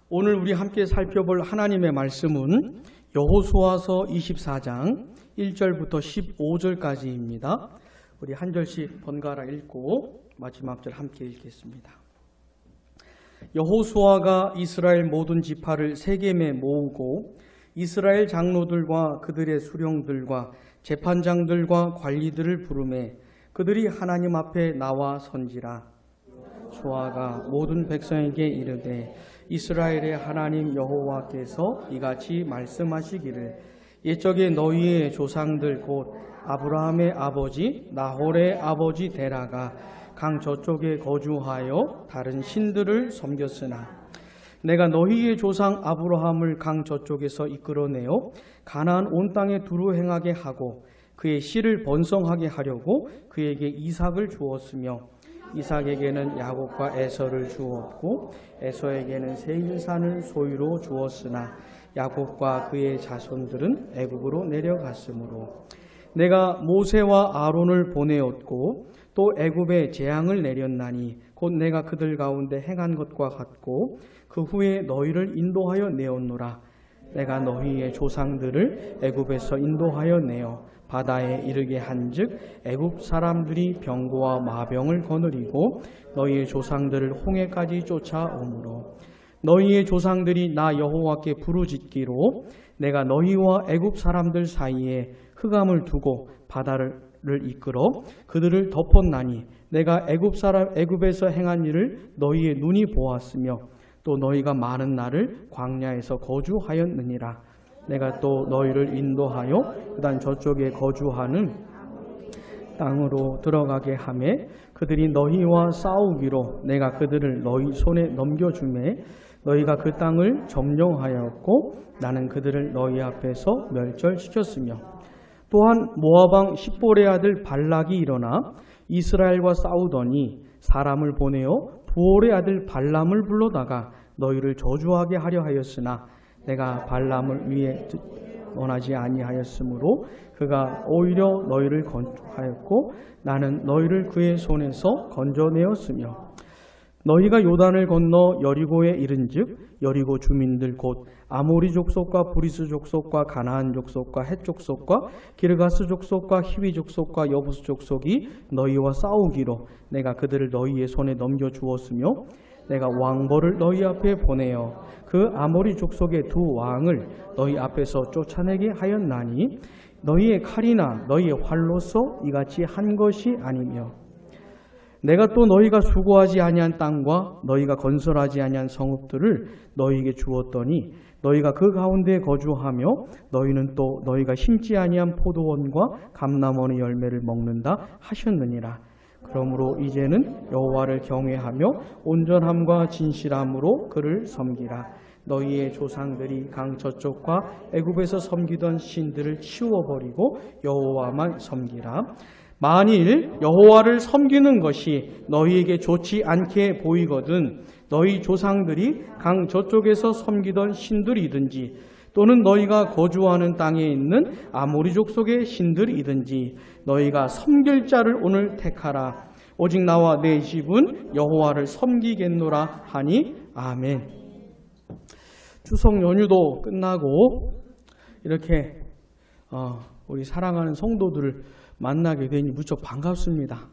오늘 우리 함께 살펴볼 하나님의 말씀은 여호수아서 24장 1절부터 15절까지입니다. 우리 한 절씩 번갈아 읽고 마지막 절 함께 읽겠습니다. 여호수아가 이스라엘 모든 지파를 세겜에 모으고 이스라엘 장로들과 그들의 수령들과 재판장들과 관리들을 부르매 그들이 하나님 앞에 나와 선지라. 수아가 모든 백성에게 이르되 이스라엘의 하나님 여호와께서 이같이 말씀하시기를 옛적에 너희의 조상들 곧 아브라함의 아버지 나홀의 아버지 데라가 강 저쪽에 거주하여 다른 신들을 섬겼으나 내가 너희의 조상 아브라함을 강 저쪽에서 이끌어내어 가나안 온 땅에 두루 행하게 하고 그의 씨를 번성하게 하려고 그에게 이삭을 주었으며 이삭에게는 야곱과 에서를 주었고 에서에게는 세일산을 소유로 주었으나 야곱과 그의 자손들은 애굽으로 내려갔으므로 내가 모세와 아론을 보내었고 또 애굽에 재앙을 내렸나니 곧 내가 그들 가운데 행한 것과 같고 그 후에 너희를 인도하여 내었노라. 내가 너희의 조상들을 애굽에서 인도하여 내어 바다에 이르게 한즉 애굽 사람들이 병고와 마병을 거느리고 너희의 조상들을 홍해까지 쫓아오므로 너희의 조상들이 나 여호와께 부르짖기로 내가 너희와 애굽 사람들 사이에 흑암을 두고 바다를 이끌어 그들을 덮었나니 내가 애굽에서 행한 일을 너희의 눈이 보았으며 또 너희가 많은 날을 광야에서 거주하였느니라. 내가 또 너희를 인도하여 그다음 저쪽에 거주하는 땅으로 들어가게 하매 그들이 너희와 싸우기로 내가 그들을 너희 손에 넘겨주매 너희가 그 땅을 점령하였고 나는 그들을 너희 앞에서 멸절시켰으며 또한 모압 왕 십볼의 아들 발락이 일어나 이스라엘과 싸우더니 사람을 보내어 부올의 아들 발람을 불러다가 너희를 저주하게 하려 하였으나 내가 발람을 위해 원하지 아니하였으므로 그가 오히려 너희를 건조하였고 나는 너희를 그의 손에서 건져내었으며 너희가 요단을 건너 여리고에 이른즉 여리고 주민들 곧 아모리 족속과 브리스 족속과 가나안 족속과 헷 족속과 기르가스 족속과 히위 족속과 여부스 족속이 너희와 싸우기로 내가 그들을 너희의 손에 넘겨 주었으며 내가 왕벌을 너희 앞에 보내어 그 아모리 족속의 두 왕을 너희 앞에서 쫓아내게 하였나니 너희의 칼이나 너희의 활로서 이같이 한 것이 아니며 내가 또 너희가 수고하지 아니한 땅과 너희가 건설하지 아니한 성읍들을 너희에게 주었더니 너희가 그 가운데 거주하며 너희는 또 너희가 심지 아니한 포도원과 감람원의 열매를 먹는다 하셨느니라. 그러므로 이제는 여호와를 경외하며 온전함과 진실함으로 그를 섬기라. 너희의 조상들이 강 저쪽과 애굽에서 섬기던 신들을 치워버리고 여호와만 섬기라. 만일 여호와를 섬기는 것이 너희에게 좋지 않게 보이거든 너희 조상들이 강 저쪽에서 섬기던 신들이든지 또는 너희가 거주하는 땅에 있는 아모리 족속의 신들이든지 너희가 섬길 자를 오늘 택하라. 오직 나와 내 집은 여호와를 섬기겠노라 하니 아멘. 추석 연휴도 끝나고 이렇게 우리 사랑하는 성도들을 만나게 되니 무척 반갑습니다.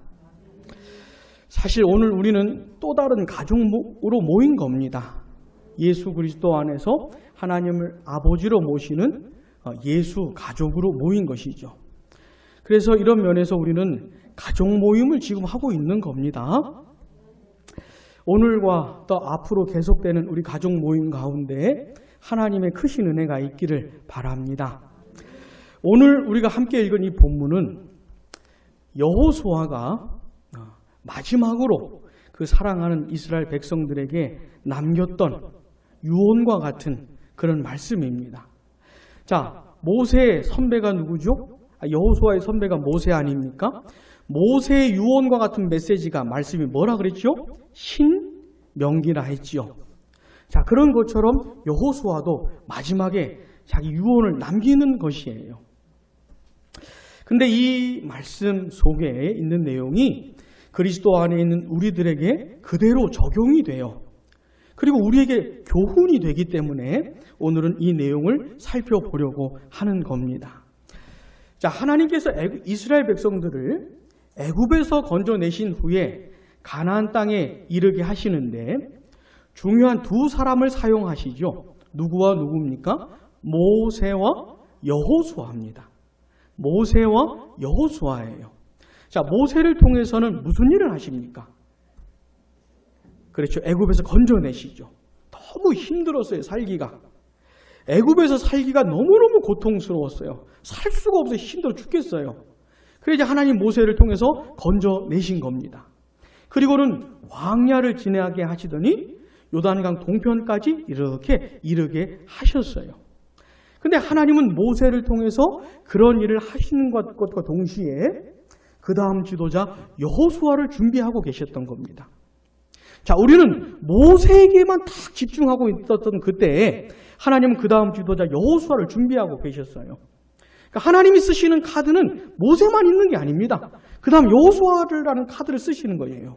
사실 오늘 우리는 또 다른 가족으로 모인 겁니다. 예수 그리스도 안에서 하나님을 아버지로 모시는 예수 가족으로 모인 것이죠. 그래서 이런 면에서 우리는 가족 모임을 지금 하고 있는 겁니다. 오늘과 또 앞으로 계속되는 우리 가족 모임 가운데 하나님의 크신 은혜가 있기를 바랍니다. 오늘 우리가 함께 읽은 이 본문은 여호수아가 마지막으로 그 사랑하는 이스라엘 백성들에게 남겼던 유언과 같은 그런 말씀입니다. 자, 모세의 선배가 누구죠? 여호수아의 선배가 모세 아닙니까? 모세의 유언과 같은 메시지가 말씀이 뭐라 그랬죠? 신명기라 했지요. 자, 그런 것처럼 여호수아도 마지막에 자기 유언을 남기는 것이에요. 근데 이 말씀 속에 있는 내용이 그리스도 안에 있는 우리들에게 그대로 적용이 돼요. 그리고 우리에게 교훈이 되기 때문에 오늘은 이 내용을 살펴보려고 하는 겁니다. 자, 하나님께서 이스라엘 백성들을 애굽에서 건져내신 후에 가나안 땅에 이르게 하시는데 중요한 두 사람을 사용하시죠. 누구와 누구입니까? 모세와 여호수아입니다. 모세와 여호수아예요. 자, 모세를 통해서는 무슨 일을 하십니까? 그렇죠. 애굽에서 건져내시죠. 너무 힘들었어요, 살기가. 애굽에서 살기가 너무너무 고통스러웠어요. 살 수가 없어요. 힘들어 죽겠어요. 그래서 이제 하나님 모세를 통해서 건져내신 겁니다. 그리고는 광야를 지나게 하시더니 요단강 동편까지 이렇게 이르게 하셨어요. 근데 하나님은 모세를 통해서 그런 일을 하시는 것과 동시에 그 다음 지도자 여호수아를 준비하고 계셨던 겁니다. 자, 우리는 모세에게만 딱 집중하고 있었던 그때에 하나님은 그 다음 지도자 여호수아를 준비하고 계셨어요. 그러니까 하나님이 쓰시는 카드는 모세만 있는 게 아닙니다. 그 다음 여호수아라는 카드를 쓰시는 거예요.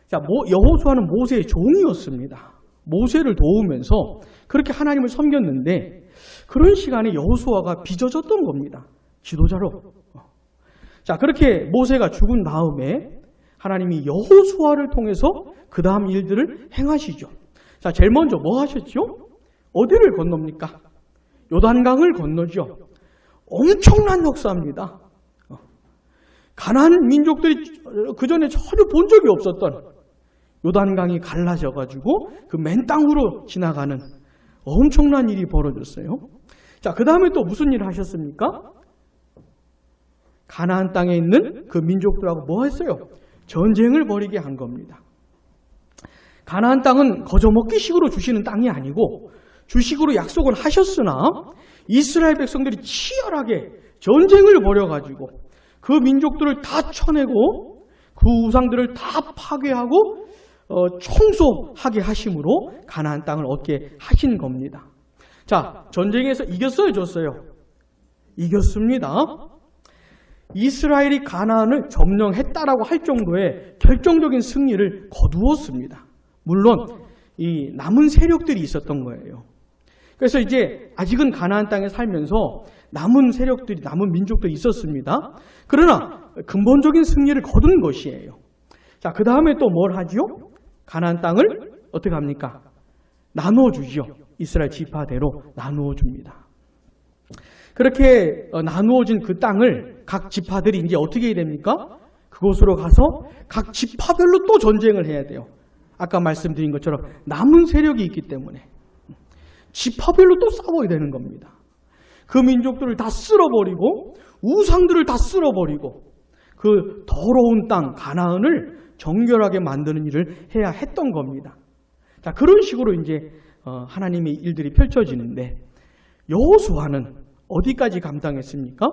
자, 여호수아는 모세의 종이었습니다. 모세를 도우면서 그렇게 하나님을 섬겼는데 그런 시간에 여호수아가 빚어졌던 겁니다. 지도자로. 자, 그렇게 모세가 죽은 다음에 하나님이 여호수아를 통해서 그 다음 일들을 행하시죠. 자, 제일 먼저 뭐 하셨죠? 어디를 건넙니까? 요단강을 건너죠. 엄청난 역사입니다. 가나안 민족들이 그 전에 전혀 본 적이 없었던 요단강이 갈라져가지고 그 맨 땅으로 지나가는 엄청난 일이 벌어졌어요. 자, 그 다음에 또 무슨 일을 하셨습니까? 가나안 땅에 있는 그 민족들하고 뭐 했어요? 전쟁을 벌이게 한 겁니다. 가나안 땅은 거저먹기식으로 주시는 땅이 아니고 주식으로 약속을 하셨으나 이스라엘 백성들이 치열하게 전쟁을 벌여가지고 그 민족들을 다 쳐내고 그 우상들을 다 파괴하고 청소하게 하심으로 가나안 땅을 얻게 하신 겁니다. 자, 전쟁에서 이겼어요, 졌어요? 이겼습니다. 이스라엘이 가나안을 점령했다라고 할 정도의 결정적인 승리를 거두었습니다. 물론 이 남은 세력들이 있었던 거예요. 그래서 이제 아직은 가나안 땅에 살면서 남은 세력들이, 남은 민족들이 있었습니다. 그러나 근본적인 승리를 거둔 것이에요. 자, 그 다음에 또 뭘 하죠? 가나안 땅을 어떻게 합니까? 나누어주죠. 이스라엘 지파대로 나누어줍니다. 그렇게 나누어진 그 땅을 각 지파들이 이제 어떻게 해야 됩니까? 그곳으로 가서 각 지파별로 또 전쟁을 해야 돼요. 아까 말씀드린 것처럼 남은 세력이 있기 때문에 지파별로 또 싸워야 되는 겁니다. 그 민족들을 다 쓸어버리고 우상들을 다 쓸어버리고 그 더러운 땅 가나안을 정결하게 만드는 일을 해야 했던 겁니다. 자, 그런 식으로 이제 하나님의 일들이 펼쳐지는데 여호수아는 어디까지 감당했습니까?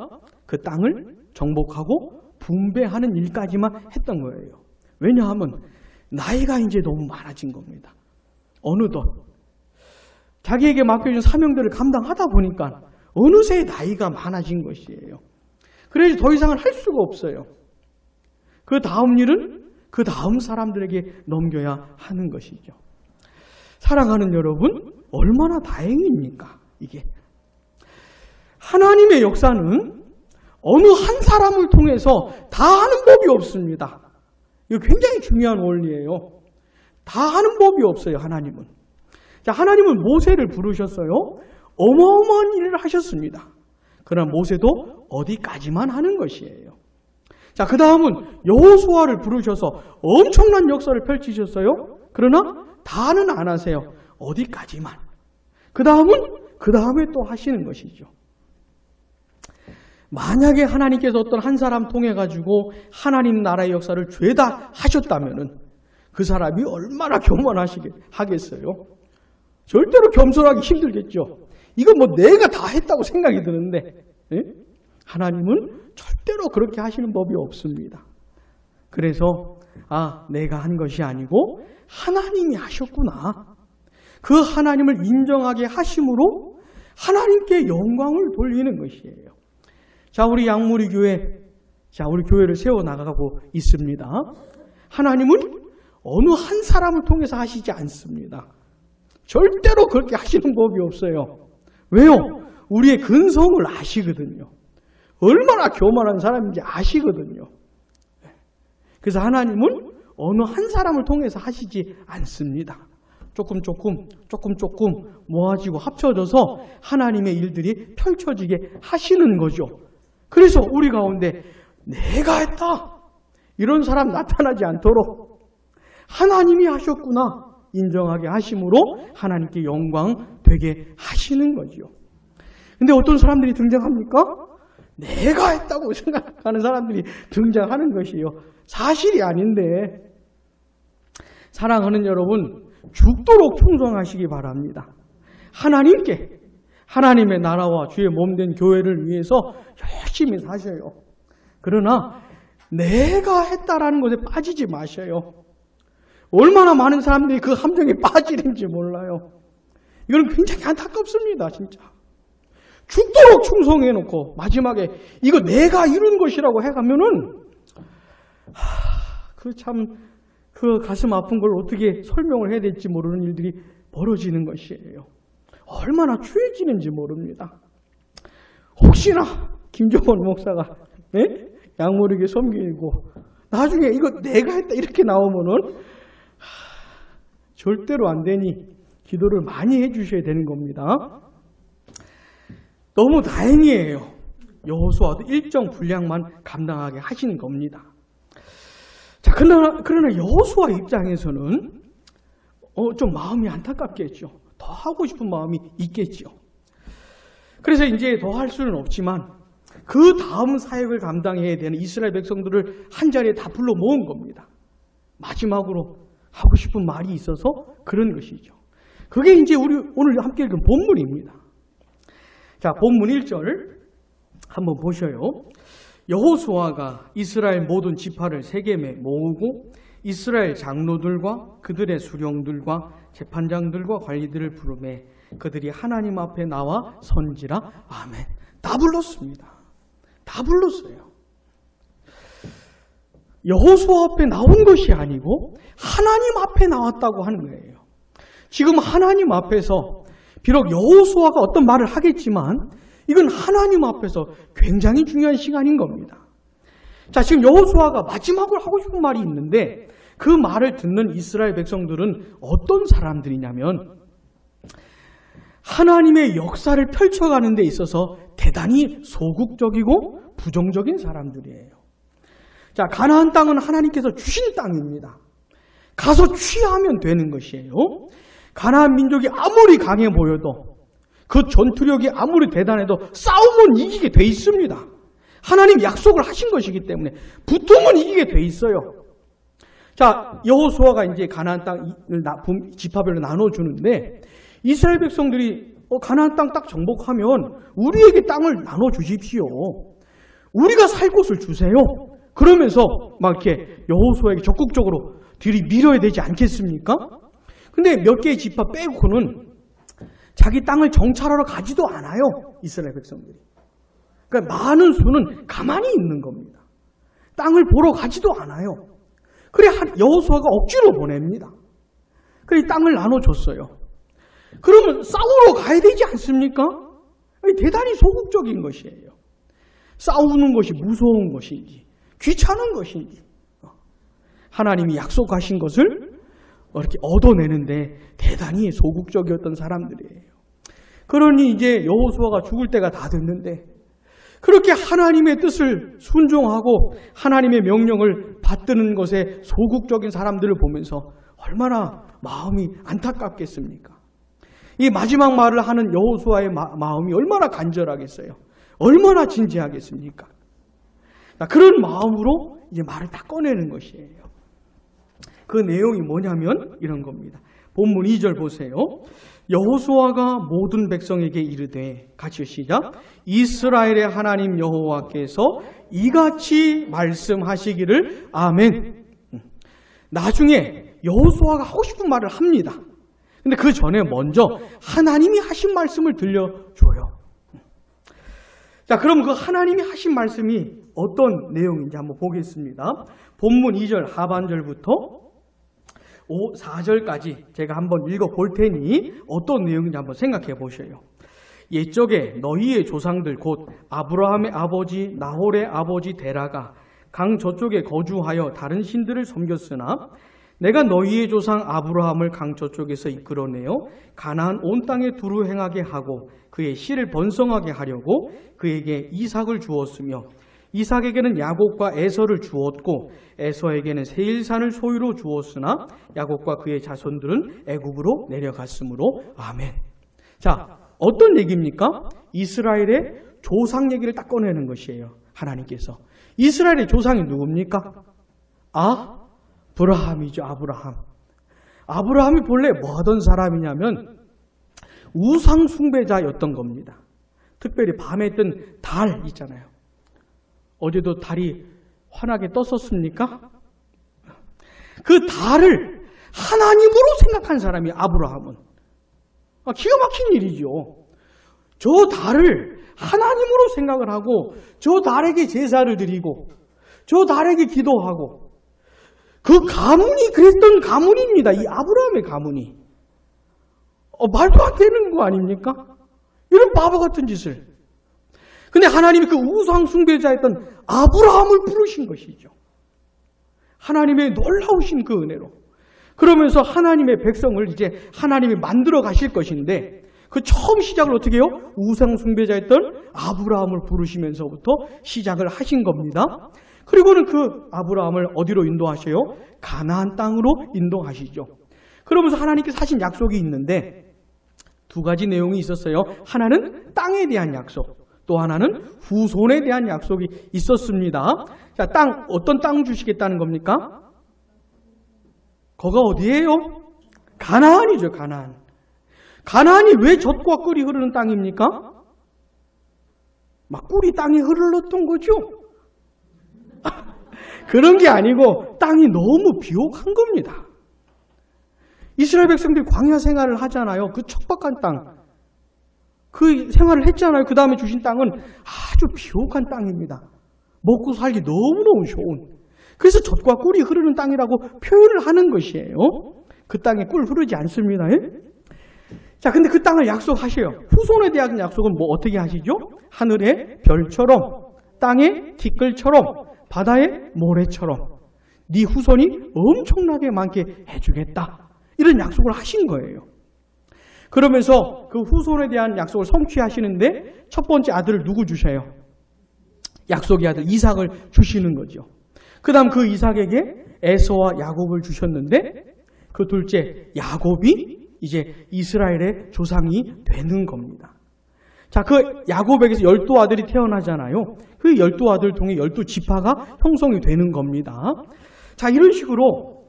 그 땅을 정복하고 분배하는 일까지만 했던 거예요. 왜냐하면 나이가 이제 너무 많아진 겁니다. 어느덧 자기에게 맡겨진 사명들을 감당하다 보니까 어느새 나이가 많아진 것이에요. 그래서 더 이상은 할 수가 없어요. 그 다음 일은 그 다음 사람들에게 넘겨야 하는 것이죠. 사랑하는 여러분, 얼마나 다행입니까? 이게 하나님의 역사는 어느 한 사람을 통해서 다 하는 법이 없습니다. 이거 굉장히 중요한 원리예요. 다 하는 법이 없어요, 하나님은. 자, 하나님은 모세를 부르셨어요. 어마어마한 일을 하셨습니다. 그러나 모세도 어디까지만 하는 것이에요. 자, 그 다음은 여호수아를 부르셔서 엄청난 역사를 펼치셨어요. 그러나 다는 안 하세요. 어디까지만. 그 다음에 또 하시는 것이죠. 만약에 하나님께서 어떤 한 사람 통해 가지고 하나님 나라의 역사를 죄다 하셨다면은 그 사람이 얼마나 교만하겠어요. 절대로 겸손하기 힘들겠죠. 이건 뭐 내가 다 했다고 생각이 드는데 하나님은 절대로 그렇게 하시는 법이 없습니다. 그래서 내가 한 것이 아니고 하나님이 하셨구나. 그 하나님을 인정하게 하심으로 하나님께 영광을 돌리는 것이에요. 자, 우리 양무리 교회, 우리 교회를 세워나가고 있습니다. 하나님은 어느 한 사람을 통해서 하시지 않습니다. 절대로 그렇게 하시는 법이 없어요. 왜요? 우리의 근성을 아시거든요. 얼마나 교만한 사람인지 아시거든요. 그래서 하나님은 어느 한 사람을 통해서 하시지 않습니다. 조금 모아지고 합쳐져서 하나님의 일들이 펼쳐지게 하시는 거죠. 그래서 우리 가운데 내가 했다 이런 사람 나타나지 않도록 하나님이 하셨구나 인정하게 하심으로 하나님께 영광 되게 하시는 거죠. 근데 어떤 사람들이 등장합니까? 내가 했다고 생각하는 사람들이 등장하는 것이요. 사실이 아닌데, 사랑하는 여러분, 죽도록 충성하시기 바랍니다. 하나님께, 하나님의 나라와 주의 몸된 교회를 위해서 열심히 사셔요. 그러나 내가 했다라는 것에 빠지지 마셔요. 얼마나 많은 사람들이 그 함정에 빠지는지 몰라요. 이건 굉장히 안타깝습니다, 진짜. 죽도록 충성해놓고 마지막에 이거 내가 이룬 것이라고 해가면은 그 가슴 아픈 걸 어떻게 설명을 해야 될지 모르는 일들이 벌어지는 것이에요. 얼마나 추해지는지 모릅니다. 혹시나 김정원 목사가 양모르게 섬기고 나중에 이거 내가 했다 이렇게 나오면은 절대로 안 되니 기도를 많이 해주셔야 되는 겁니다. 너무 다행이에요. 여호수아도 일정 분량만 감당하게 하시는 겁니다. 자, 그러나 여호수아 입장에서는 좀 마음이 안타깝겠죠. 더 하고 싶은 마음이 있겠죠. 그래서 이제 더 할 수는 없지만 그 다음 사역을 감당해야 되는 이스라엘 백성들을 한 자리에 다 불러 모은 겁니다. 마지막으로 하고 싶은 말이 있어서 그런 것이죠. 그게 이제 우리 오늘 함께 읽은 본문입니다. 자, 본문 1절 한번 보셔요. 여호수아가 이스라엘 모든 지파를 세겜에 모으고 이스라엘 장로들과 그들의 수령들과 재판장들과 관리들을 부르매 그들이 하나님 앞에 나와 선지라. 아멘. 다 불렀습니다. 다 불렀어요. 여호수아 앞에 나온 것이 아니고 하나님 앞에 나왔다고 하는 거예요. 지금 하나님 앞에서 비록 여호수아가 어떤 말을 하겠지만 이건 하나님 앞에서 굉장히 중요한 시간인 겁니다. 자, 지금 여호수아가 마지막으로 하고 싶은 말이 있는데 그 말을 듣는 이스라엘 백성들은 어떤 사람들이냐면 하나님의 역사를 펼쳐가는 데 있어서 대단히 소극적이고 부정적인 사람들이에요. 자, 가나안 땅은 하나님께서 주신 땅입니다. 가서 취하면 되는 것이에요. 가나안 민족이 아무리 강해 보여도 그 전투력이 아무리 대단해도 싸우면 이기게 돼 있습니다. 하나님 약속을 하신 것이기 때문에 붙으면 이기게 돼 있어요. 자, 여호수아가 이제 가나안 땅을 지파별로 나눠주는데 이스라엘 백성들이 가나안 땅 딱 정복하면 우리에게 땅을 나눠주십시오. 우리가 살 곳을 주세요. 그러면서 막 이렇게 여호수아에게 적극적으로 들이밀어야 되지 않겠습니까? 근데 몇 개의 지파 빼고는 자기 땅을 정찰하러 가지도 않아요. 이스라엘 백성들이. 그러니까 많은 수는 가만히 있는 겁니다. 땅을 보러 가지도 않아요. 그래 여호수아가 억지로 보냅니다. 그래 땅을 나눠줬어요. 그러면 싸우러 가야 되지 않습니까? 대단히 소극적인 것이에요. 싸우는 것이 무서운 것인지 귀찮은 것인지 하나님이 약속하신 것을 이렇게 얻어내는데 대단히 소극적이었던 사람들이에요. 그러니 이제 여호수아가 죽을 때가 다 됐는데 그렇게 하나님의 뜻을 순종하고 하나님의 명령을 받드는 것에 소극적인 사람들을 보면서 얼마나 마음이 안타깝겠습니까? 이 마지막 말을 하는 여호수아의 마음이 얼마나 간절하겠어요? 얼마나 진지하겠습니까? 그런 마음으로 이제 말을 딱 꺼내는 것이에요. 그 내용이 뭐냐면 이런 겁니다. 본문 2절 보세요. 여호수아가 모든 백성에게 이르되 같이 시작. 이스라엘의 하나님 여호와께서 이같이 말씀하시기를 아멘. 나중에 여호수아가 하고 싶은 말을 합니다. 근데 그 전에 먼저 하나님이 하신 말씀을 들려줘요. 자, 그럼 그 하나님이 하신 말씀이 어떤 내용인지 한번 보겠습니다. 본문 2절 하반절부터 4절까지 제가 한번 읽어볼 테니 어떤 내용인지 한번 생각해 보셔요. 옛적에 너희의 조상들 곧 아브라함의 아버지 나홀의 아버지 데라가 강 저쪽에 거주하여 다른 신들을 섬겼으나 내가 너희의 조상 아브라함을 강 저쪽에서 이끌어내어 가나안 온 땅에 두루 행하게 하고 그의 씨를 번성하게 하려고 그에게 이삭을 주었으며 이삭에게는 야곱과 에서를 주었고 에서에게는 세일산을 소유로 주었으나 야곱과 그의 자손들은 애굽으로 내려갔으므로 아멘. 자, 어떤 얘기입니까? 이스라엘의 조상 얘기를 딱 꺼내는 것이에요. 하나님께서. 이스라엘의 조상이 누굽니까? 아브라함이죠. 아브라함. 아브라함이 본래 뭐 하던 사람이냐면 우상 숭배자였던 겁니다. 특별히 밤에 뜬 달 있잖아요. 어제도 달이 환하게 떴었습니까? 그 달을 하나님으로 생각한 사람이 아브라함은. 기가 막힌 일이죠. 저 달을 하나님으로 생각을 하고 저 달에게 제사를 드리고 저 달에게 기도하고 그 가문이 그랬던 가문입니다. 이 아브라함의 가문이. 말도 안 되는 거 아닙니까? 이런 바보 같은 짓을. 근데 하나님이 그 우상 숭배자였던 아브라함을 부르신 것이죠. 하나님의 놀라우신 그 은혜로. 그러면서 하나님의 백성을 이제 하나님이 만들어 가실 것인데 그 처음 시작을 어떻게 해요? 우상 숭배자였던 아브라함을 부르시면서부터 시작을 하신 겁니다. 그리고는 그 아브라함을 어디로 인도하셔요? 가나안 땅으로 인도하시죠. 그러면서 하나님께서 하신 약속이 있는데 두 가지 내용이 있었어요. 하나는 땅에 대한 약속, 또 하나는 후손에 대한 약속이 있었습니다. 자, 어떤 땅 주시겠다는 겁니까? 거가 어디예요? 가나안이죠, 가나안. 가나안이 왜 젖과 꿀이 흐르는 땅입니까? 막 꿀이 땅에 흐르렀던 거죠? 그런 게 아니고 땅이 너무 비옥한 겁니다. 이스라엘 백성들이 광야 생활을 하잖아요. 그 척박한 땅. 그 생활을 했잖아요. 그 다음에 주신 땅은 아주 비옥한 땅입니다. 먹고 살기 너무너무 좋은. 그래서 젖과 꿀이 흐르는 땅이라고 표현을 하는 것이에요. 그 땅에 꿀 흐르지 않습니다. 자, 근데 그 땅을 약속하셔요. 후손에 대한 약속은 뭐 어떻게 하시죠? 하늘의 별처럼, 땅의 티끌처럼, 바다의 모래처럼 네 후손이 엄청나게 많게 해주겠다. 이런 약속을 하신 거예요. 그러면서 그 후손에 대한 약속을 성취하시는데 첫 번째 아들을 누구 주셔요? 약속의 아들 이삭을 주시는 거죠. 그 다음 그 이삭에게 에서와 야곱을 주셨는데 그 둘째 야곱이 이제 이스라엘의 조상이 되는 겁니다. 자, 그 야곱에게서 12아들이 태어나잖아요. 그 12아들을 통해 12지파가 형성이 되는 겁니다. 자, 이런 식으로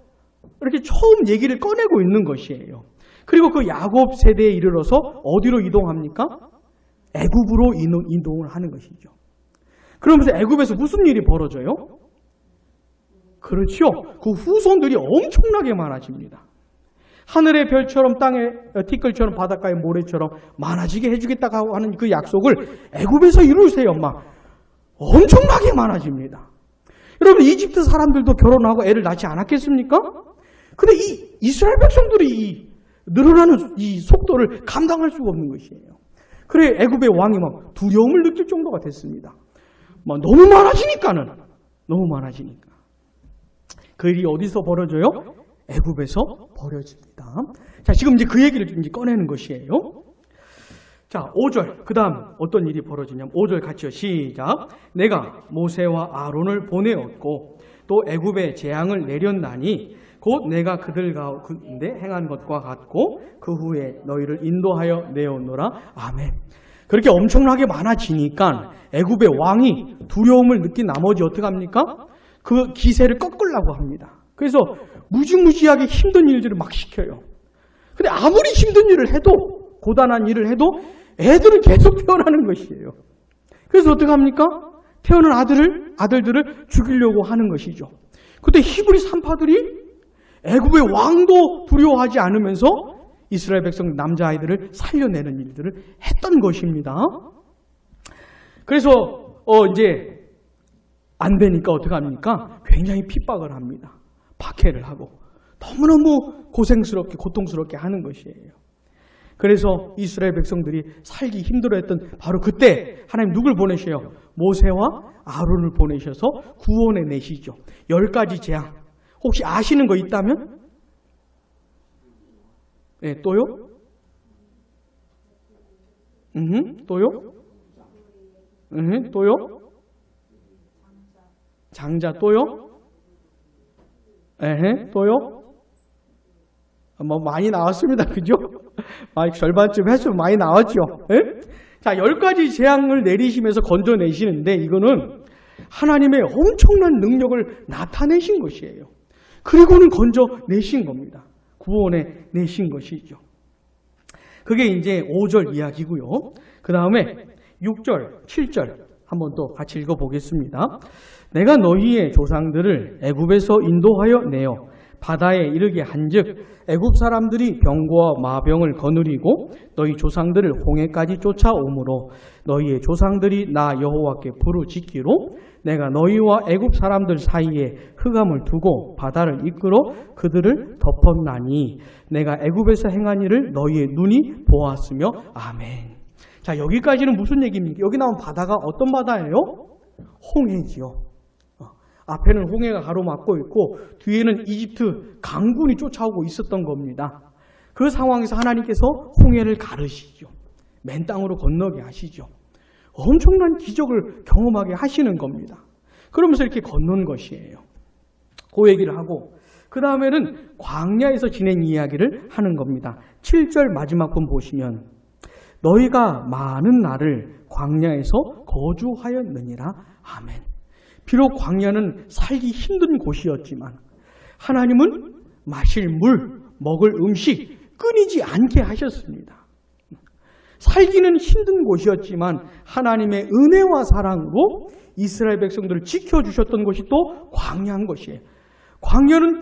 이렇게 처음 얘기를 꺼내고 있는 것이에요. 그리고 그 야곱 세대에 이르러서 어디로 이동합니까? 애굽으로 이동을 하는 것이죠. 그러면서 애굽에서 무슨 일이 벌어져요? 그렇죠. 그 후손들이 엄청나게 많아집니다. 하늘의 별처럼 땅의 티끌처럼 바닷가의 모래처럼 많아지게 해주겠다고 하는 그 약속을 애굽에서 이루세요. 막 엄청나게 많아집니다. 여러분 이집트 사람들도 결혼하고 애를 낳지 않았겠습니까? 근데 이 이스라엘 백성들이 늘어나는 이 속도를 감당할 수가 없는 것이에요. 그래 애굽의 왕이 막 두려움을 느낄 정도가 됐습니다. 막 너무 많아지니까. 그 일이 어디서 벌어져요? 애굽에서 벌어집니다. 자, 지금 이제 그 얘기를 이제 꺼내는 것이에요. 자, 5절. 그 다음 어떤 일이 벌어지냐면 5절 같이요. 시작. 내가 모세와 아론을 보내었고 또 애굽에 재앙을 내렸나니 곧 내가 그들 가운데 행한 것과 같고 그 후에 너희를 인도하여 내었노라. 아멘. 그렇게 엄청나게 많아지니까 애굽의 왕이 두려움을 느낀 나머지 어떻게 합니까? 그 기세를 꺾으려고 합니다. 그래서 무지무지하게 힘든 일들을 막 시켜요. 근데 아무리 힘든 일을 해도 고단한 일을 해도 애들은 계속 태어나는 것이에요. 그래서 어떻게 합니까? 태어난 아들들을 죽이려고 하는 것이죠. 그때 히브리 산파들이 애굽의 왕도 두려워하지 않으면서 이스라엘 백성 남자아이들을 살려내는 일들을 했던 것입니다. 그래서 이제 안 되니까 어떻게 합니까? 굉장히 핍박을 합니다. 박해를 하고 너무너무 고생스럽게 고통스럽게 하는 것이에요. 그래서 이스라엘 백성들이 살기 힘들어했던 바로 그때 하나님 누굴 보내셔요? 모세와 아론을 보내셔서 구원해 내시죠. 10가지 재앙. 혹시 아시는 거 있다면? 네, 또요? 또요? 또요? 장자 또요? 또요? 뭐 많이 나왔습니다. 그죠? 절반쯤 했으면 많이 나왔죠. 에? 자, 10가지 재앙을 내리시면서 건져내시는데 이거는 하나님의 엄청난 능력을 나타내신 것이에요. 그리고는 건져내신 겁니다. 구원해 내신 것이죠. 그게 이제 5절 이야기고요. 그 다음에 6절, 7절 한번 또 같이 읽어보겠습니다. 내가 너희의 조상들을 애굽에서 인도하여 내어 바다에 이르게 한즉 애굽 사람들이 병과 마병을 거느리고 너희 조상들을 홍해까지 쫓아오므로 너희의 조상들이 나 여호와께 부르짖기로 내가 너희와 애굽 사람들 사이에 흑암을 두고 바다를 이끌어 그들을 덮었나니 내가 애굽에서 행한 일을 너희의 눈이 보았으며 아멘. 자, 여기까지는 무슨 얘기입니까? 여기 나온 바다가 어떤 바다예요? 홍해지요. 앞에는 홍해가 가로막고 있고 뒤에는 이집트 강군이 쫓아오고 있었던 겁니다. 그 상황에서 하나님께서 홍해를 가르시죠. 맨 땅으로 건너게 하시죠. 엄청난 기적을 경험하게 하시는 겁니다. 그러면서 이렇게 건넌 것이에요. 그 얘기를 하고 그 다음에는 광야에서 지낸 이야기를 하는 겁니다. 7절 마지막 분 보시면 너희가 많은 날을 광야에서 거주하였느니라. 아멘. 비록 광야는 살기 힘든 곳이었지만 하나님은 마실 물, 먹을 음식 끊이지 않게 하셨습니다. 살기는 힘든 곳이었지만 하나님의 은혜와 사랑으로 이스라엘 백성들을 지켜주셨던 것이 또 광야인 것이에요. 광야는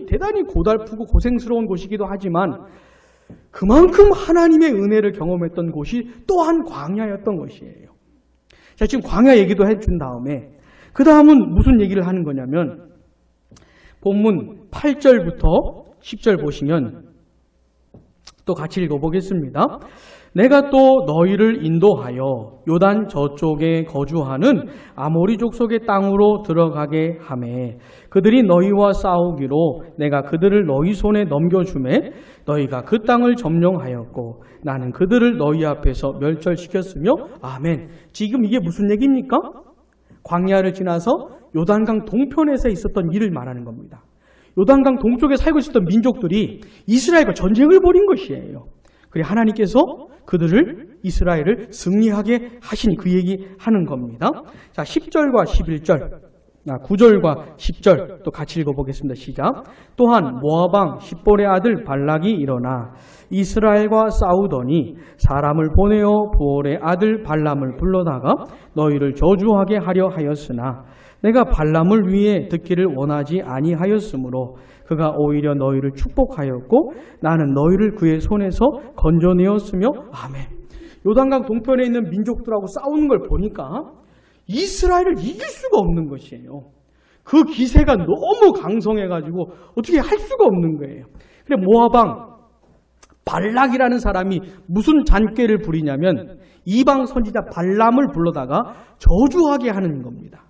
대단히 고달프고 고생스러운 곳이기도 하지만 그만큼 하나님의 은혜를 경험했던 곳이 또한 광야였던 것이에요. 자, 지금 광야 얘기도 해준 다음에 그 다음은 무슨 얘기를 하는 거냐면 본문 8절부터 10절 보시면 또 같이 읽어보겠습니다. 내가 또 너희를 인도하여 요단 저쪽에 거주하는 아모리 족속의 땅으로 들어가게 하매 그들이 너희와 싸우기로 내가 그들을 너희 손에 넘겨주매 너희가 그 땅을 점령하였고 나는 그들을 너희 앞에서 멸절시켰으며 아멘. 지금 이게 무슨 얘기입니까? 광야를 지나서 요단강 동편에서 있었던 일을 말하는 겁니다. 요단강 동쪽에 살고 있었던 민족들이 이스라엘과 전쟁을 벌인 것이에요. 그래 하나님께서 그들을 이스라엘을 승리하게 하신 그 얘기 하는 겁니다. 자, 10절과 11절, 9절과 10절 또 같이 읽어보겠습니다. 시작. 또한 모압 십볼의 아들 발락이 일어나 이스라엘과 싸우더니 사람을 보내어 부올의 아들 발람을 불러다가 너희를 저주하게 하려 하였으나 내가 발람을 위해 듣기를 원하지 아니하였으므로 그가 오히려 너희를 축복하였고 나는 너희를 그의 손에서 건져내었으며 아멘. 요단강 동편에 있는 민족들하고 싸우는 걸 보니까 이스라엘을 이길 수가 없는 것이에요. 그 기세가 너무 강성해가지고 어떻게 할 수가 없는 거예요. 그래 모압왕 발락이라는 사람이 무슨 잔꾀를 부리냐면 이방 선지자 발람을 불러다가 저주하게 하는 겁니다.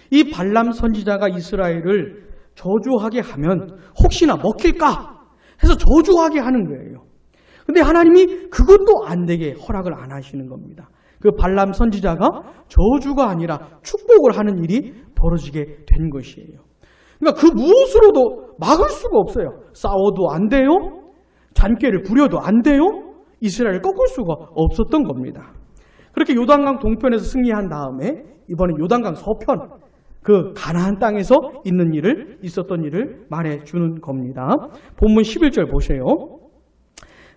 이 발람 선지자가 이스라엘을 저주하게 하면 혹시나 먹힐까 해서 저주하게 하는 거예요. 근데 하나님이 그것도 안 되게 허락을 안 하시는 겁니다. 그 발람 선지자가 저주가 아니라 축복을 하는 일이 벌어지게 된 것이에요. 그러니까 그 무엇으로도 막을 수가 없어요. 싸워도 안 돼요. 잔꾀를 부려도 안 돼요. 이스라엘을 꺾을 수가 없었던 겁니다. 그렇게 요단강 동편에서 승리한 다음에 이번에 요단강 서편 그 가나안 땅에서 있었던 일을 말해주는 겁니다. 본문 11절 보세요.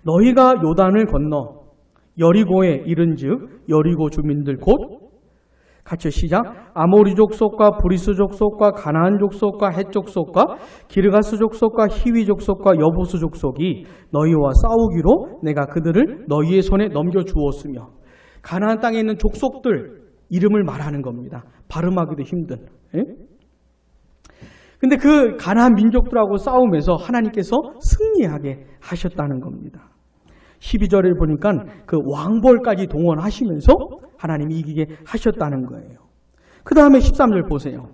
너희가 요단을 건너 여리고에 이른즉 여리고 주민들 곧 같이 시작. 아모리 족속과 브리스 족속과 가나안 족속과 헷 족속과 기르가스 족속과 히위 족속과 여부스 족속이 너희와 싸우기로 내가 그들을 너희의 손에 넘겨주었으며 가나안 땅에 있는 족속들 이름을 말하는 겁니다. 발음하기도 힘든. 예? 근데 그 가나안 민족들하고 싸움에서 하나님께서 승리하게 하셨다는 겁니다. 12절에 보니까 그 왕벌까지 동원하시면서 하나님이 이기게 하셨다는 거예요. 그 다음에 13절 보세요.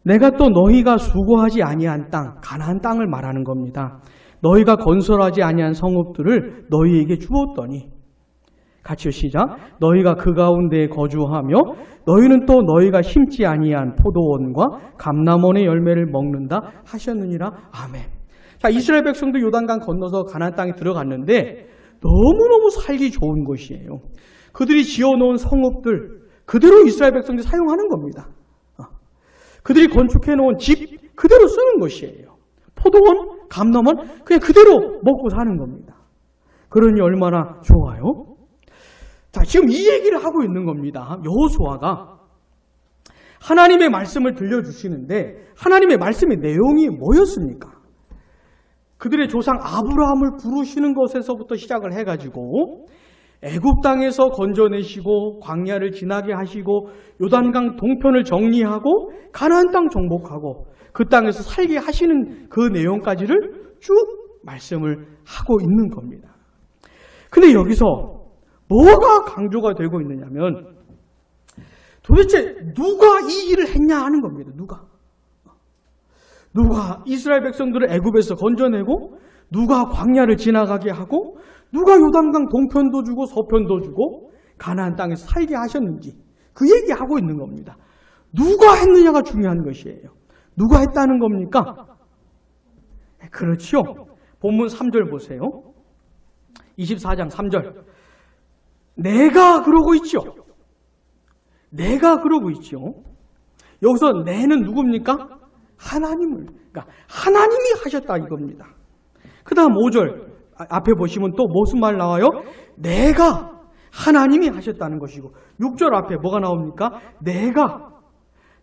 내가 또 너희가 수고하지 아니한 땅, 가나안 땅을 말하는 겁니다. 너희가 건설하지 아니한 성읍들을 너희에게 주었더니, 같이요 시작. 너희가 그 가운데에 거주하며 너희는 또 너희가 심지 아니한 포도원과 감람원의 열매를 먹는다 하셨느니라. 아멘. 자, 이스라엘 백성도 요단강 건너서 가나안 땅에 들어갔는데 너무너무 살기 좋은 곳이에요. 그들이 지어놓은 성읍들 그대로 이스라엘 백성들이 사용하는 겁니다. 그들이 건축해놓은 집 그대로 쓰는 것이에요. 포도원, 감람원 그냥 그대로 먹고 사는 겁니다. 그러니 얼마나 좋아요? 자, 지금 이 얘기를 하고 있는 겁니다. 여호수아가 하나님의 말씀을 들려주시는데 하나님의 말씀의 내용이 뭐였습니까? 그들의 조상 아브라함을 부르시는 것에서부터 시작을 해가지고 애굽 땅에서 건져내시고 광야를 지나게 하시고 요단강 동편을 정리하고 가나안 땅 정복하고 그 땅에서 살게 하시는 그 내용까지를 쭉 말씀을 하고 있는 겁니다. 근데 여기서 뭐가 강조가 되고 있느냐면 도대체 누가 이 일을 했냐 하는 겁니다. 누가 이스라엘 백성들을 애굽에서 건져내고 누가 광야를 지나가게 하고 누가 요단강 동편도 주고 서편도 주고 가나안 땅에서 살게 하셨는지 그 얘기하고 있는 겁니다. 누가 했느냐가 중요한 것이에요. 누가 했다는 겁니까? 그렇지요. 본문 3절 보세요. 24장 3절. 내가 그러고 있죠. 내가 그러고 있죠. 여기서 내는 누굽니까? 하나님을. 그러니까 하나님이 하셨다 이겁니다. 그 다음 5절 앞에 보시면 또 무슨 말 나와요? 내가 하나님이 하셨다는 것이고 6절 앞에 뭐가 나옵니까? 내가.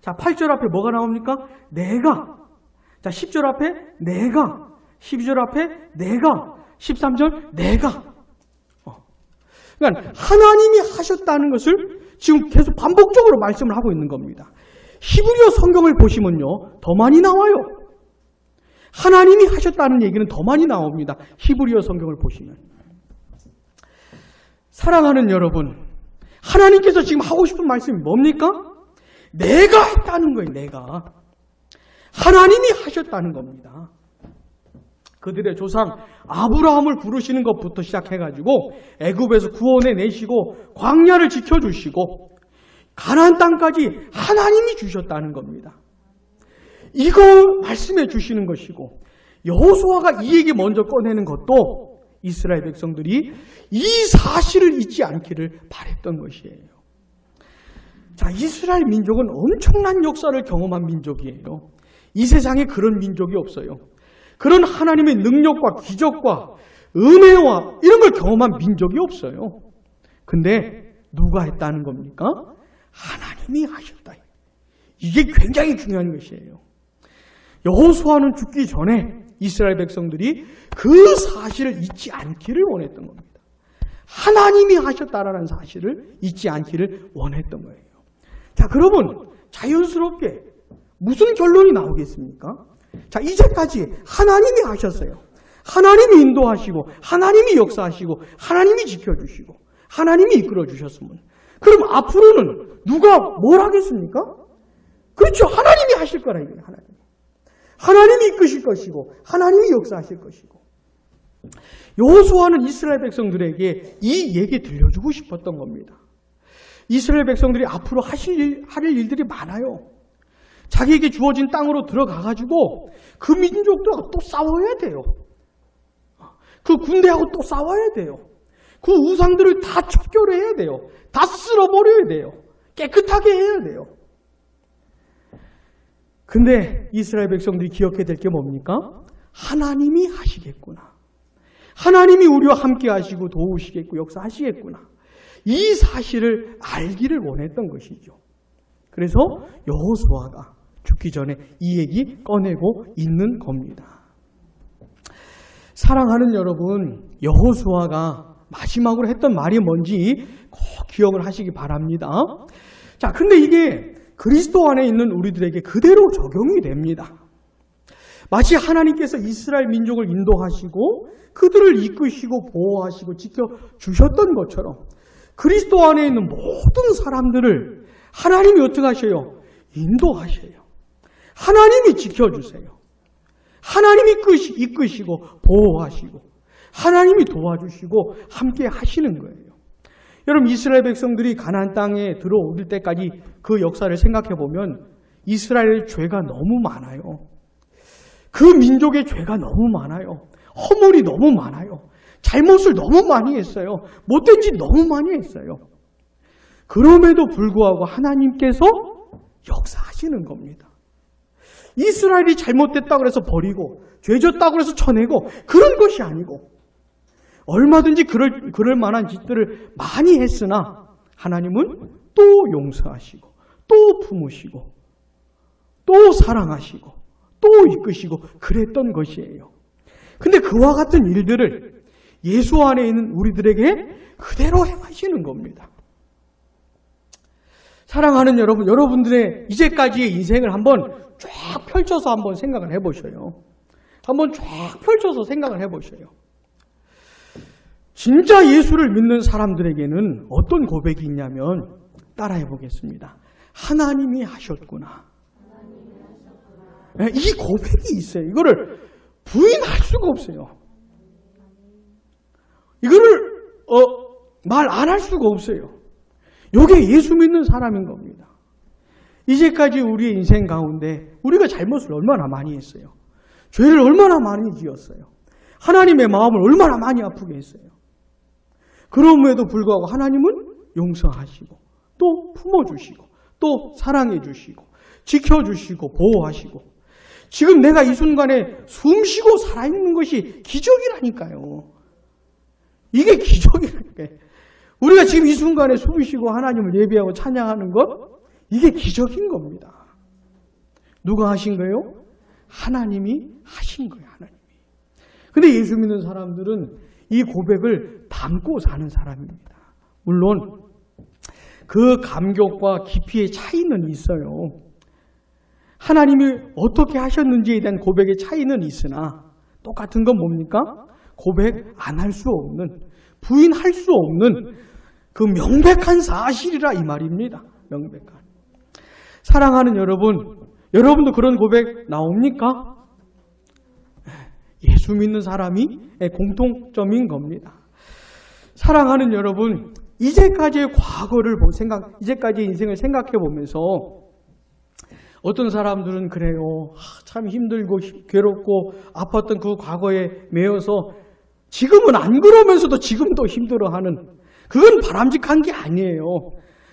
자, 8절 앞에 뭐가 나옵니까? 내가. 자, 10절 앞에 내가. 12절 앞에 내가. 13절 내가. 그러니까 하나님이 하셨다는 것을 지금 계속 반복적으로 말씀을 하고 있는 겁니다. 히브리어 성경을 보시면요, 더 많이 나와요. 하나님이 하셨다는 얘기는 더 많이 나옵니다. 히브리어 성경을 보시면. 사랑하는 여러분, 하나님께서 지금 하고 싶은 말씀이 뭡니까? 내가 했다는 거예요, 내가. 하나님이 하셨다는 겁니다. 그들의 조상 아브라함을 부르시는 것부터 시작해가지고 애굽에서 구원해 내시고 광야를 지켜주시고 가나안 땅까지 하나님이 주셨다는 겁니다. 이거 말씀해 주시는 것이고 여호수아가 이 얘기 먼저 꺼내는 것도 이스라엘 백성들이 이 사실을 잊지 않기를 바랬던 것이에요. 자, 이스라엘 민족은 엄청난 역사를 경험한 민족이에요. 이 세상에 그런 민족이 없어요. 그런 하나님의 능력과 기적과 은혜와 이런 걸 경험한 민족이 없어요. 근데 누가 했다는 겁니까? 하나님이 하셨다. 이게 굉장히 중요한 것이에요. 여호수아는 죽기 전에 이스라엘 백성들이 그 사실을 잊지 않기를 원했던 겁니다. 하나님이 하셨다라는 사실을 잊지 않기를 원했던 거예요. 자, 그러면 자연스럽게 무슨 결론이 나오겠습니까? 자, 이제까지 하나님이 하셨어요. 하나님이 인도하시고 하나님이 역사하시고 하나님이 지켜주시고 하나님이 이끌어주셨으면 그럼 앞으로는 누가 뭘 하겠습니까? 그렇죠. 하나님이 하실 거라 이거예요. 하나님이 이끄실 것이고 하나님이 역사하실 것이고. 여호수아는 이스라엘 백성들에게 이 얘기 들려주고 싶었던 겁니다. 이스라엘 백성들이 앞으로 할 일들이 많아요. 자기에게 주어진 땅으로 들어가가지고 그 민족들하고 또 싸워야 돼요. 그 군대하고 또 싸워야 돼요. 그 우상들을 다 척결해야 돼요. 다 쓸어버려야 돼요. 깨끗하게 해야 돼요. 근데 이스라엘 백성들이 기억해야 될 게 뭡니까? 하나님이 하시겠구나. 하나님이 우리와 함께 하시고 도우시겠고 역사하시겠구나. 이 사실을 알기를 원했던 것이죠. 그래서 여호수아가 죽기 전에 이 얘기 꺼내고 있는 겁니다. 사랑하는 여러분, 여호수아가 마지막으로 했던 말이 뭔지 꼭 기억을 하시기 바랍니다. 자, 근데 이게 그리스도 안에 있는 우리들에게 그대로 적용이 됩니다. 마치 하나님께서 이스라엘 민족을 인도하시고 그들을 이끄시고 보호하시고 지켜주셨던 것처럼 그리스도 안에 있는 모든 사람들을 하나님이 어떻게 하셔요? 인도하셔요. 하나님이 지켜주세요. 하나님이 이끄시고 보호하시고 하나님이 도와주시고 함께 하시는 거예요. 여러분, 이스라엘 백성들이 가나안 땅에 들어올 때까지 그 역사를 생각해 보면 이스라엘의 죄가 너무 많아요. 그 민족의 죄가 너무 많아요. 허물이 너무 많아요. 잘못을 너무 많이 했어요. 못된 짓 너무 많이 했어요. 그럼에도 불구하고 하나님께서 역사하시는 겁니다. 이스라엘이 잘못됐다고 해서 버리고 죄졌다고 해서 쳐내고 그런 것이 아니고 얼마든지 그럴 만한 짓들을 많이 했으나 하나님은 또 용서하시고 또 품으시고 또 사랑하시고 또 이끄시고 그랬던 것이에요. 근데 그와 같은 일들을 예수 안에 있는 우리들에게 그대로 행하시는 겁니다. 사랑하는 여러분, 여러분들의 이제까지의 인생을 한번 쫙 펼쳐서 한번 생각을 해보셔요. 한번 쫙 펼쳐서 생각을 해보셔요. 진짜 예수를 믿는 사람들에게는 어떤 고백이 있냐면 따라해 보겠습니다. 하나님이 하셨구나. 이 고백이 있어요. 이거를 부인할 수가 없어요. 이거를 말 안 할 수가 없어요. 이게 예수 믿는 사람인 겁니다. 이제까지 우리의 인생 가운데 우리가 잘못을 얼마나 많이 했어요. 죄를 얼마나 많이 지었어요. 하나님의 마음을 얼마나 많이 아프게 했어요. 그럼에도 불구하고 하나님은 용서하시고 또 품어주시고 또 사랑해주시고 지켜주시고 보호하시고 지금 내가 이 순간에 숨쉬고 살아있는 것이 기적이라니까요. 이게 기적이라니까요. 우리가 지금 이 순간에 숨쉬고 하나님을 예배하고 찬양하는 것, 이게 기적인 겁니다. 누가 하신 거예요? 하나님이 하신 거예요. 하나님이. 근데 예수 믿는 사람들은 이 고백을 담고 사는 사람입니다. 물론 그 감격과 깊이의 차이는 있어요. 하나님이 어떻게 하셨는지에 대한 고백의 차이는 있으나 똑같은 건 뭡니까? 고백 안 할 수 없는, 부인할 수 없는 그 명백한 사실이라 이 말입니다. 명백한. 사랑하는 여러분, 여러분도 그런 고백 나옵니까? 예수 믿는 사람이 공통점인 겁니다. 사랑하는 여러분, 이제까지의 과거를 이제까지의 인생을 생각해 보면서 어떤 사람들은 그래요. 참 힘들고 괴롭고 아팠던 그 과거에 매여서 지금은 안 그러면서도 지금도 힘들어하는, 그건 바람직한 게 아니에요.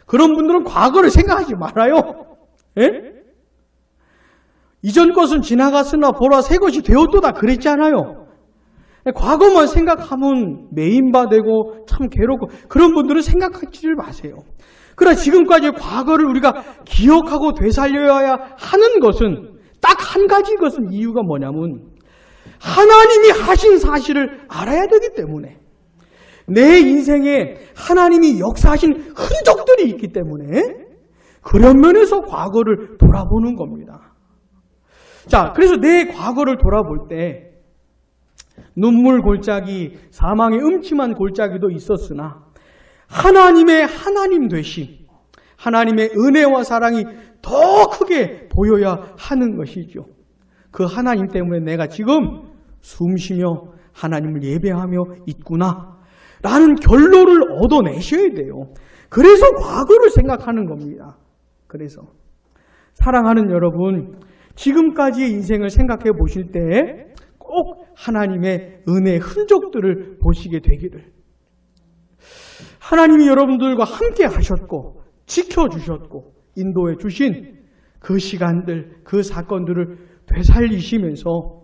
그런 분들은 과거를 생각하지 말아요. 예? 이전 것은 지나갔으나 보라 새 것이 되었도다 그랬잖아요. 과거만 생각하면 매인바되고 참 괴롭고 그런 분들은 생각하지를 마세요. 그러나 지금까지의 과거를 우리가 기억하고 되살려야 하는 것은 딱 한 가지 것은 이유가 뭐냐면 하나님이 하신 사실을 알아야 되기 때문에, 내 인생에 하나님이 역사하신 흔적들이 있기 때문에 그런 면에서 과거를 돌아보는 겁니다. 자, 그래서 내 과거를 돌아볼 때 눈물 골짜기, 사망의 음침한 골짜기도 있었으나 하나님의 하나님 되심, 하나님의 은혜와 사랑이 더 크게 보여야 하는 것이죠. 그 하나님 때문에 내가 지금 숨쉬며 하나님을 예배하며 있구나 라는 결론을 얻어내셔야 돼요. 그래서 과거를 생각하는 겁니다. 그래서 사랑하는 여러분, 지금까지의 인생을 생각해 보실 때 꼭 하나님의 은혜의 흔적들을 보시게 되기를. 하나님이 여러분들과 함께 하셨고 지켜주셨고 인도해 주신 그 시간들, 그 사건들을 되살리시면서,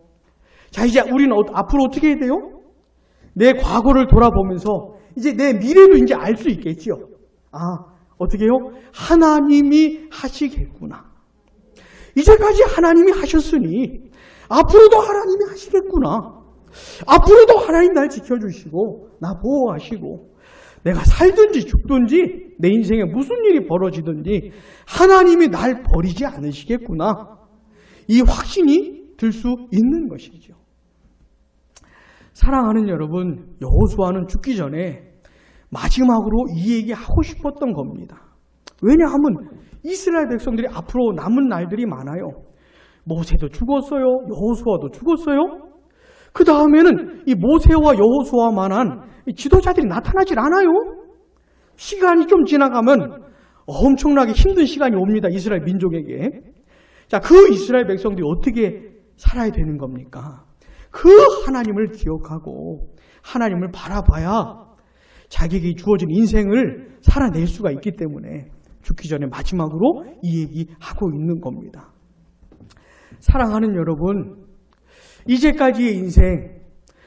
자, 이제 우리는 앞으로 어떻게 해야 돼요? 내 과거를 돌아보면서 이제 내 미래도 이제 알 수 있겠지요. 어떻게 해요? 하나님이 하시겠구나. 이제까지 하나님이 하셨으니 앞으로도 하나님이 하시겠구나. 앞으로도 하나님 날 지켜주시고 나 보호하시고 내가 살든지 죽든지 내 인생에 무슨 일이 벌어지든지 하나님이 날 버리지 않으시겠구나. 이 확신이 들 수 있는 것이죠. 사랑하는 여러분, 여호수아는 죽기 전에 마지막으로 이 얘기하고 싶었던 겁니다. 왜냐하면 이스라엘 백성들이 앞으로 남은 날들이 많아요. 모세도 죽었어요. 여호수아도 죽었어요. 그 다음에는 이 모세와 여호수아만한 지도자들이 나타나질 않아요. 시간이 좀 지나가면 엄청나게 힘든 시간이 옵니다. 이스라엘 민족에게. 자, 그 이스라엘 백성들이 어떻게 살아야 되는 겁니까? 그 하나님을 기억하고 하나님을 바라봐야 자기에게 주어진 인생을 살아낼 수가 있기 때문에 죽기 전에 마지막으로 이 얘기하고 있는 겁니다. 사랑하는 여러분, 이제까지의 인생,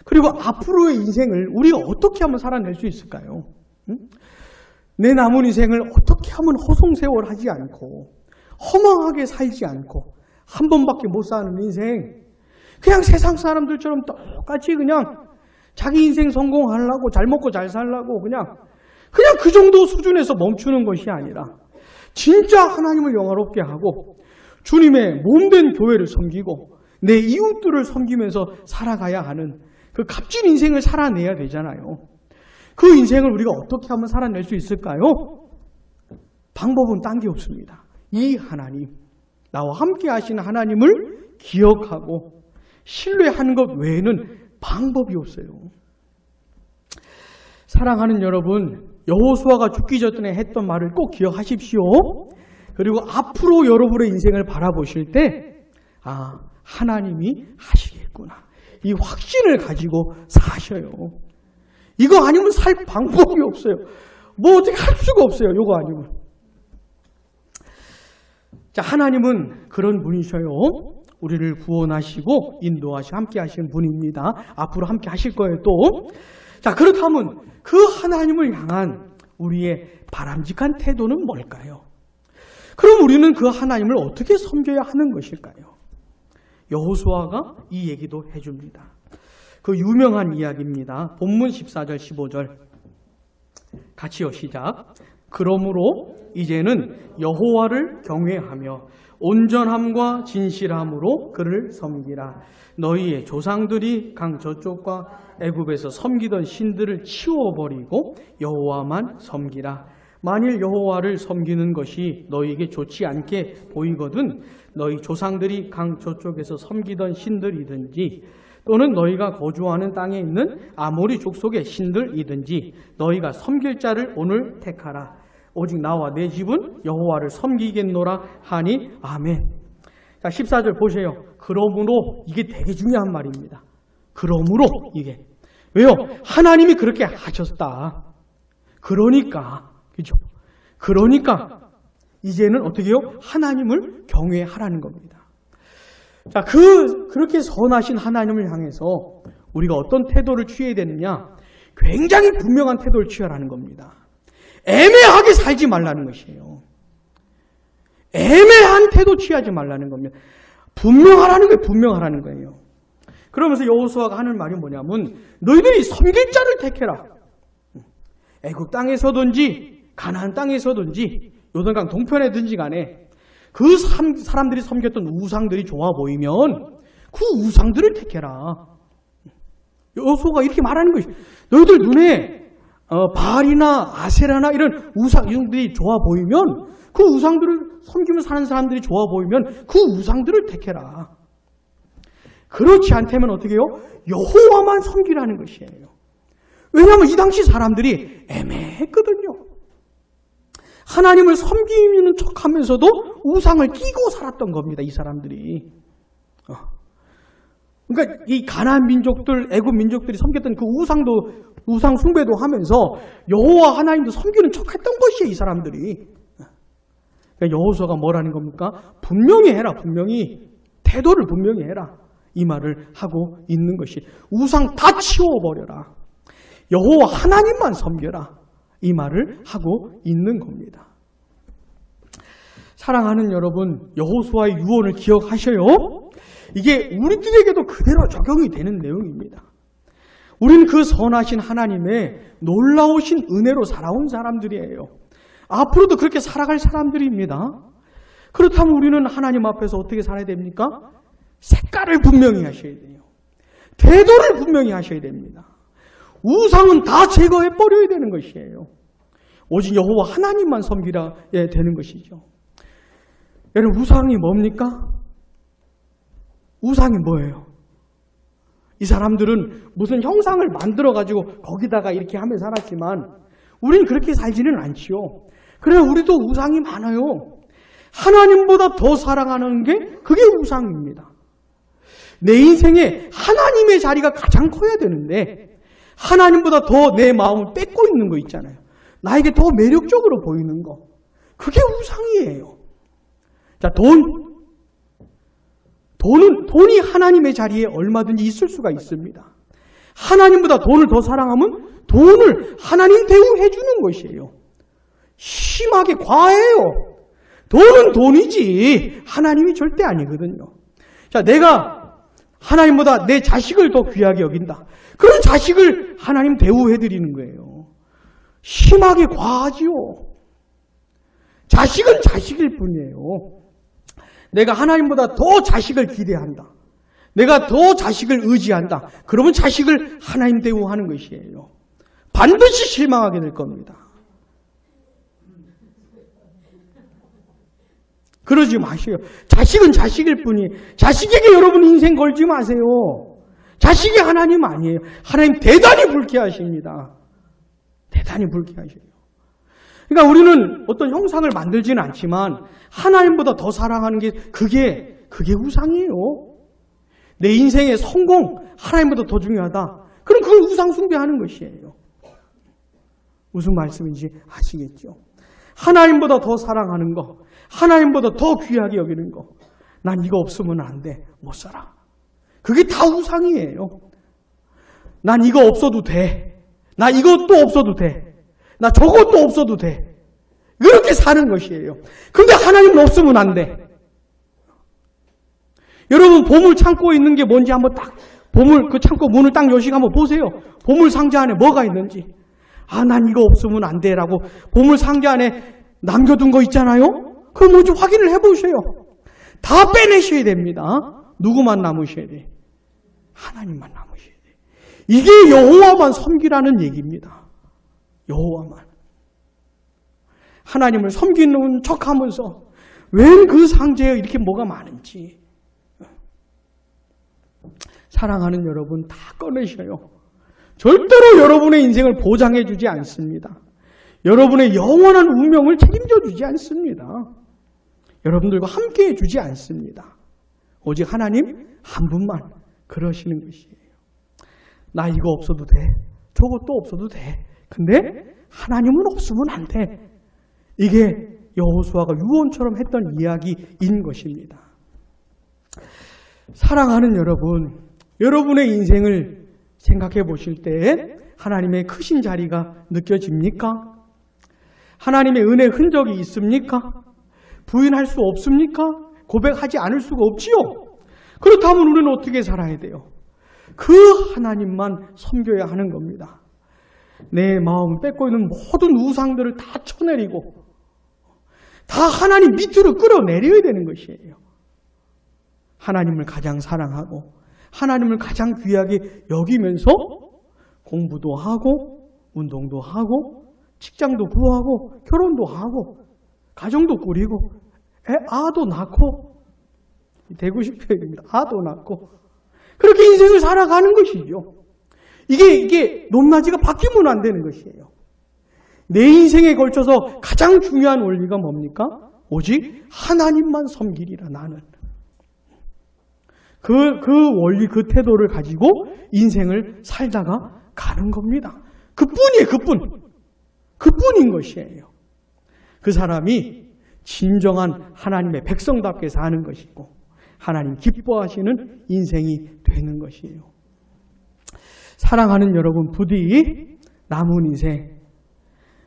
그리고 앞으로의 인생을 우리가 어떻게 하면 살아낼 수 있을까요? 내 남은 인생을 어떻게 하면 허송세월하지 않고 허망하게 살지 않고 한 번밖에 못 사는 인생, 그냥 세상 사람들처럼 똑같이 그냥 자기 인생 성공하려고 잘 먹고 잘 살려고 그냥 그 정도 수준에서 멈추는 것이 아니라 진짜 하나님을 영화롭게 하고 주님의 몸된 교회를 섬기고 내 이웃들을 섬기면서 살아가야 하는 그 값진 인생을 살아내야 되잖아요. 그 인생을 우리가 어떻게 하면 살아낼 수 있을까요? 방법은 딴 게 없습니다. 이 하나님, 나와 함께 하시는 하나님을 기억하고 신뢰하는 것 외에는 방법이 없어요. 사랑하는 여러분, 여호수아가 죽기 전에 했던 말을 꼭 기억하십시오. 그리고 앞으로 여러분의 인생을 바라보실 때 하나님이 하시겠구나. 이 확신을 가지고 사셔요. 이거 아니면 살 방법이 없어요. 뭐 어떻게 할 수가 없어요. 이거 아니면. 자, 하나님은 그런 분이셔요. 우리를 구원하시고 인도하시고 함께 하시는 분입니다. 앞으로 함께 하실 거예요 또. 자, 그렇다면 그 하나님을 향한 우리의 바람직한 태도는 뭘까요? 그럼 우리는 그 하나님을 어떻게 섬겨야 하는 것일까요? 여호수아가 이 얘기도 해줍니다. 그 유명한 이야기입니다. 본문 14절 15절 같이요. 시작. 그러므로 이제는 여호와를 경외하며 온전함과 진실함으로 그를 섬기라. 너희의 조상들이 강 저쪽과 애굽에서 섬기던 신들을 치워버리고 여호와만 섬기라. 만일 여호와를 섬기는 것이 너희에게 좋지 않게 보이거든 너희 조상들이 강 저쪽에서 섬기던 신들이든지 또는 너희가 거주하는 땅에 있는 아모리 족속의 신들이든지 너희가 섬길 자를 오늘 택하라. 오직 나와 내 집은 여호와를 섬기겠노라 하니 아멘. 자, 14절 보세요. 그러므로, 이게 되게 중요한 말입니다. 그러므로, 이게 왜요? 하나님이 그렇게 하셨다. 그러니까, 그죠? 그러니까 이제는 어떻게 해요? 하나님을 경외하라는 겁니다. 자, 그렇게 선하신 하나님을 향해서 우리가 어떤 태도를 취해야 되느냐? 굉장히 분명한 태도를 취하라는 겁니다. 애매하게 살지 말라는 것이에요. 애매한 태도 취하지 말라는 겁니다. 분명하라는 게 분명하라는 거예요. 그러면서 여호수아가 하는 말이 뭐냐면 너희들이 섬길 자를 택해라. 애굽 땅에서든지 가나안 땅에서든지 요단강 동편에든지 간에 그 사람들이 섬겼던 우상들이 좋아 보이면 그 우상들을 택해라. 여호수아가 이렇게 말하는 것이 너희들 눈에 바알이나 아세라나 이런 우상들이 좋아 보이면 그 우상들을 섬기며 사는 사람들이 좋아 보이면 그 우상들을 택해라. 그렇지 않다면 어떻게 해요? 여호와만 섬기라는 것이에요. 왜냐하면 이 당시 사람들이 애매했거든요. 하나님을 섬기는 척하면서도 우상을 끼고 살았던 겁니다. 이 사람들이. 그러니까 이 가나안 민족들, 애굽 민족들이 섬겼던 그 우상 숭배도 하면서 여호와 하나님도 섬기는 척했던 것이에요. 이 사람들이. 그러니까 여호수아가 뭐라는 겁니까? 분명히 해라. 분명히 태도를 분명히 해라. 이 말을 하고 있는 것이 우상 다 치워버려라. 여호와 하나님만 섬겨라. 이 말을 하고 있는 겁니다. 사랑하는 여러분, 여호수아의 유언을 기억하셔요. 이게 우리들에게도 그대로 적용이 되는 내용입니다. 우리는 그 선하신 하나님의 놀라우신 은혜로 살아온 사람들이에요. 앞으로도 그렇게 살아갈 사람들입니다. 그렇다면 우리는 하나님 앞에서 어떻게 살아야 됩니까? 색깔을 분명히 하셔야 돼요. 태도를 분명히 하셔야 됩니다. 우상은 다 제거해 버려야 되는 것이에요. 오직 여호와 하나님만 섬기라 되는 것이죠. 여러분, 우상이 뭡니까? 우상이 뭐예요? 이 사람들은 무슨 형상을 만들어가지고 거기다가 이렇게 하며 살았지만 우리는 그렇게 살지는 않지요. 그래, 우리도 우상이 많아요. 하나님보다 더 사랑하는 게 그게 우상입니다. 내 인생에 하나님의 자리가 가장 커야 되는데 하나님보다 더 내 마음을 뺏고 있는 거 있잖아요. 나에게 더 매력적으로 보이는 거. 그게 우상이에요. 자, 돈이 하나님의 자리에 얼마든지 있을 수가 있습니다. 하나님보다 돈을 더 사랑하면 돈을 하나님 대우해 주는 것이에요. 심하게 과해요. 돈은 돈이지 하나님이 절대 아니거든요. 자, 내가 하나님보다 내 자식을 더 귀하게 여긴다. 그런 자식을 하나님 대우해 드리는 거예요. 심하게 과하지요. 자식은 자식일 뿐이에요. 내가 하나님보다 더 자식을 기대한다. 내가 더 자식을 의지한다. 그러면 자식을 하나님 대우하는 것이에요. 반드시 실망하게 될 겁니다. 그러지 마세요. 자식은 자식일 뿐이 자식에게 여러분 인생 걸지 마세요. 자식이 하나님 아니에요. 하나님 대단히 불쾌하십니다. 대단히 불쾌하셔요. 그러니까 우리는 어떤 형상을 만들지는 않지만 하나님보다 더 사랑하는 게 그게 우상이에요. 내 인생의 성공, 하나님보다 더 중요하다. 그럼 그걸 우상 숭배하는 것이에요. 무슨 말씀인지 아시겠죠? 하나님보다 더 사랑하는 거, 하나님보다 더 귀하게 여기는 거. 난 이거 없으면 안 돼. 못 살아. 그게 다 우상이에요. 난 이거 없어도 돼. 나 이것도 없어도 돼. 나 저것도 없어도 돼. 이렇게 사는 것이에요. 근데 하나님은 없으면 안 돼. 여러분, 보물 창고에 있는 게 뭔지 한번 딱, 그 창고 문을 딱 여시고 한번 보세요. 보물 상자 안에 뭐가 있는지. 아, 난 이거 없으면 안 돼. 라고 보물 상자 안에 남겨둔 거 있잖아요? 그럼 먼저 확인을 해보세요. 다 빼내셔야 됩니다. 누구만 남으셔야 돼? 하나님만 남으셔야 돼. 이게 여호와만 섬기라는 얘기입니다. 여호와만. 하나님을 섬기는 척하면서 왜 그 상자에 이렇게 뭐가 많은지. 사랑하는 여러분, 다 꺼내셔요. 절대로 여러분의 인생을 보장해 주지 않습니다. 여러분의 영원한 운명을 책임져 주지 않습니다. 여러분들과 함께 해 주지 않습니다. 오직 하나님 한 분만 그러시는 것이에요. 나 이거 없어도 돼. 저것도 없어도 돼. 근데 하나님은 없으면 안 돼. 이게 여호수아가 유언처럼 했던 이야기인 것입니다. 사랑하는 여러분, 여러분의 인생을 생각해 보실 때 하나님의 크신 자리가 느껴집니까? 하나님의 은혜 흔적이 있습니까? 부인할 수 없습니까? 고백하지 않을 수가 없지요. 그렇다면 우리는 어떻게 살아야 돼요? 그 하나님만 섬겨야 하는 겁니다. 내 마음 뺏고 있는 모든 우상들을 다 쳐내리고 다 하나님 밑으로 끌어내려야 되는 것이에요. 하나님을 가장 사랑하고 하나님을 가장 귀하게 여기면서 공부도 하고 운동도 하고 직장도 구하고 결혼도 하고 가정도 꾸리고 아도 낳고 되고 싶어요입니다. 아도 낳고 그렇게 인생을 살아가는 것이죠. 이게 높낮이가 바뀌면 안 되는 것이에요. 내 인생에 걸쳐서 가장 중요한 원리가 뭡니까? 오직 하나님만 섬기리라 나는. 그 원리, 그 태도를 가지고 인생을 살다가 가는 겁니다. 그뿐이에요, 그뿐인 것이에요. 그 사람이 진정한 하나님의 백성답게 사는 것이고 하나님 기뻐하시는 인생이 되는 것이에요. 사랑하는 여러분, 부디 남은 인생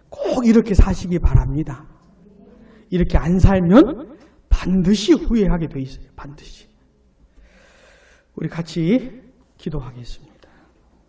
꼭 이렇게 사시기 바랍니다. 이렇게 안 살면 반드시 후회하게 돼 있어요. 반드시. 우리 같이 기도하겠습니다.